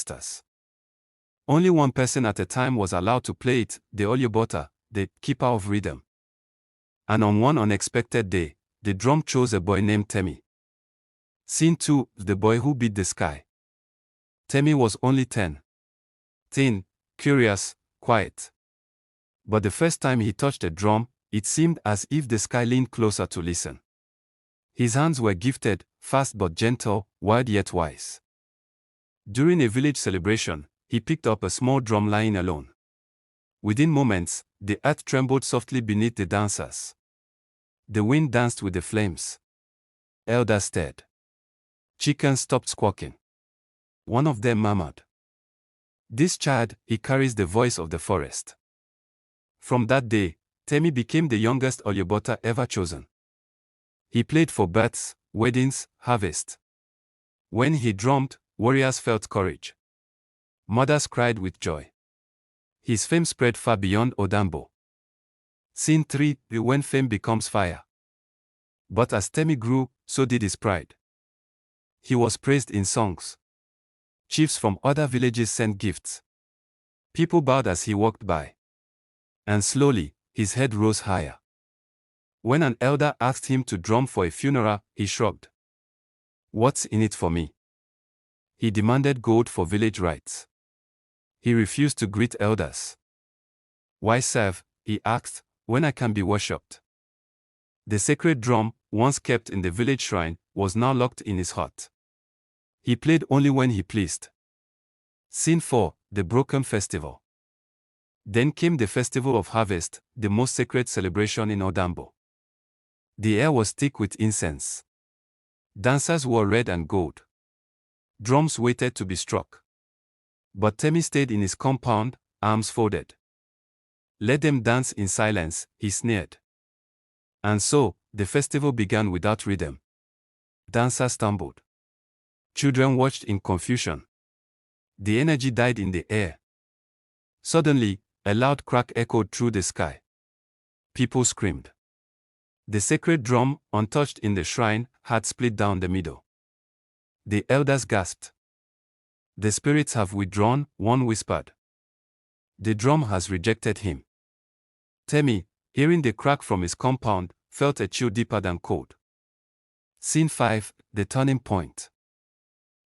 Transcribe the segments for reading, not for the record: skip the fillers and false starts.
masters. Only one person at a time was allowed to play it, the Olyobota, the keeper of rhythm. And on one unexpected day, the drum chose a boy named Temi. Scene 2, the boy who beat the sky. Temi was only 10. Thin, curious, quiet. But the first time he touched a drum, it seemed as if the sky leaned closer to listen. His hands were gifted, fast but gentle, wild yet wise. During a village celebration, he picked up a small drum lying alone. Within moments, the earth trembled softly beneath the dancers. The wind danced with the flames. Elders stared. Chickens stopped squawking. One of them murmured, "This child, he carries the voice of the forest." From that day, Temi became the youngest Olyobota ever chosen. He played for births, weddings, harvest. When he drummed, warriors felt courage. Mothers cried with joy. His fame spread far beyond Odanbo. Scene 3, when fame becomes fire. But as Temi grew, so did his pride. He was praised in songs. Chiefs from other villages sent gifts. People bowed as he walked by. And slowly, his head rose higher. When an elder asked him to drum for a funeral, he shrugged. "What's in it for me?" He demanded gold for village rites. He refused to greet elders. "Why serve," he asked, "when I can be worshipped?" The sacred drum, once kept in the village shrine, was now locked in his heart. He played only when he pleased. Scene 4, the Broken Festival. Then came the Festival of Harvest, the most sacred celebration in Odanbo. The air was thick with incense. Dancers wore red and gold. Drums waited to be struck. But Temi stayed in his compound, arms folded. "Let them dance in silence," he sneered. And so, the festival began without rhythm. Dancers stumbled. Children watched in confusion. The energy died in the air. Suddenly, a loud crack echoed through the sky. People screamed. The sacred drum, untouched in the shrine, had split down the middle. The elders gasped. "The spirits have withdrawn," one whispered. "The drum has rejected him." Temi, hearing the crack from his compound, felt a chill deeper than cold. Scene 5, the turning point.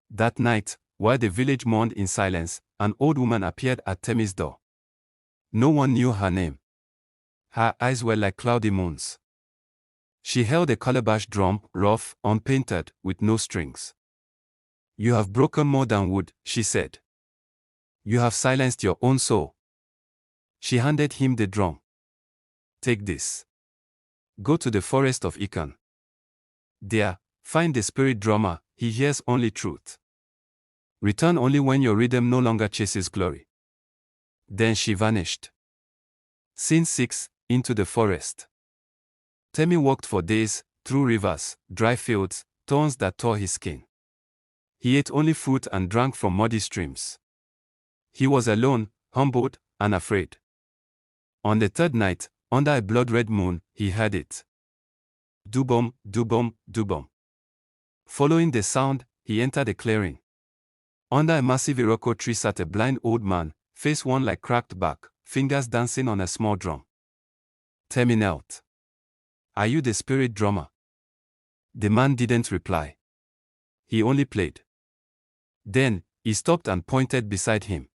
That night, while the village mourned in silence, an old woman appeared at Temi's door. No one knew her name. Her eyes were like cloudy moons. She held a calabash drum, rough, unpainted, with no strings. "You have broken more than wood," she said. "You have silenced your own soul." She handed him the drum. "Take this. Go to the forest of Ikan. There, find the spirit drummer, he hears only truth. Return only when your rhythm no longer chases glory." Then she vanished. Scene 6, into the forest. Temi walked for days, through rivers, dry fields, thorns that tore his skin. He ate only fruit and drank from muddy streams. He was alone, humbled, and afraid. On the third night, under a blood-red moon, he heard it. Dubom, dubom, dubom. Following the sound, he entered a clearing. Under a massive iroko tree sat a blind old man, face worn like cracked bark, fingers dancing on a small drum. Temi knelt. "Are you the spirit drummer?" The man didn't reply. He only played. Then, he stopped and pointed beside him.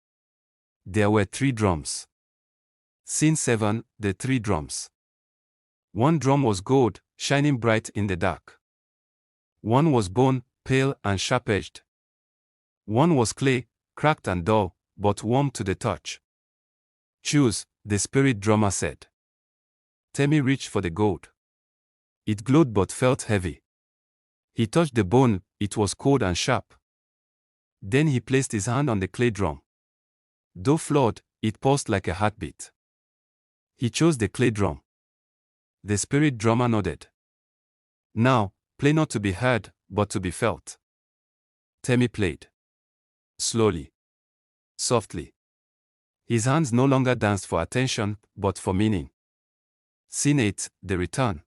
There were 3 drums. Scene 7, the 3 drums. One drum was gold, shining bright in the dark. One was bone, pale and sharp-edged. One was clay, cracked and dull, but warm to the touch. "Choose," the spirit drummer said. Temi reached for the gold. It glowed but felt heavy. He touched the bone, it was cold and sharp. Then he placed his hand on the clay drum. Though flawed, it pulsed like a heartbeat. He chose the clay drum. The spirit drummer nodded. "Now, play not to be heard, but to be felt." Temi played. Slowly. Softly. His hands no longer danced for attention, but for meaning. Scene 8, the return.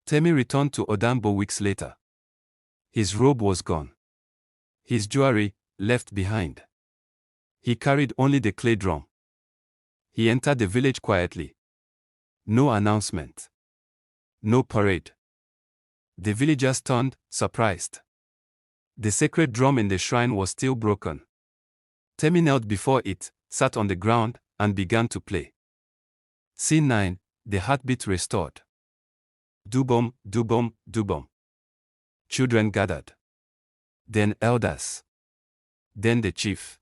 Temi returned to Odanbo weeks later. His robe was gone. His jewelry, left behind. He carried only the clay drum. He entered the village quietly. No announcement. No parade. The villagers turned, surprised. The sacred drum in the shrine was still broken. Temi knelt before it, sat on the ground, and began to play. Scene 9, the heartbeat restored. Dubom, dubom, dubom. Children gathered. Then elders. Then the chief.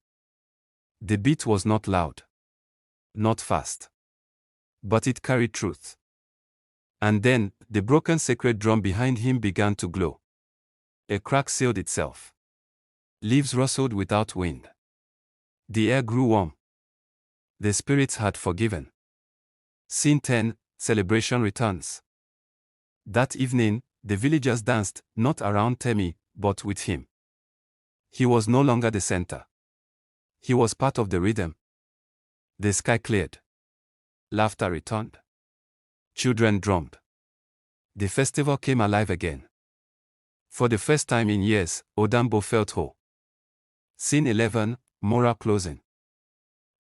The beat was not loud. Not fast. But it carried truth. And then, the broken sacred drum behind him began to glow. A crack sealed itself. Leaves rustled without wind. The air grew warm. The spirits had forgiven. Scene 10, celebration returns. That evening, the villagers danced, not around Temi, but with him. He was no longer the center. He was part of the rhythm. The sky cleared. Laughter returned. Children drummed. The festival came alive again. For the first time in years, Odanbo felt whole. Scene 11, moral closing.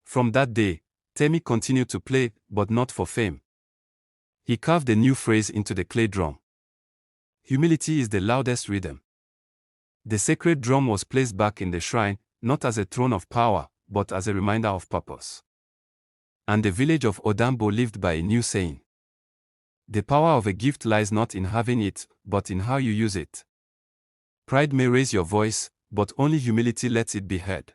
From that day, Temi continued to play, but not for fame. He carved a new phrase into the clay drum. Humility is the loudest rhythm. The sacred drum was placed back in the shrine, not as a throne of power, but as a reminder of purpose. And the village of Odanbo lived by a new saying. The power of a gift lies not in having it, but in how you use it. Pride may raise your voice, but only humility lets it be heard.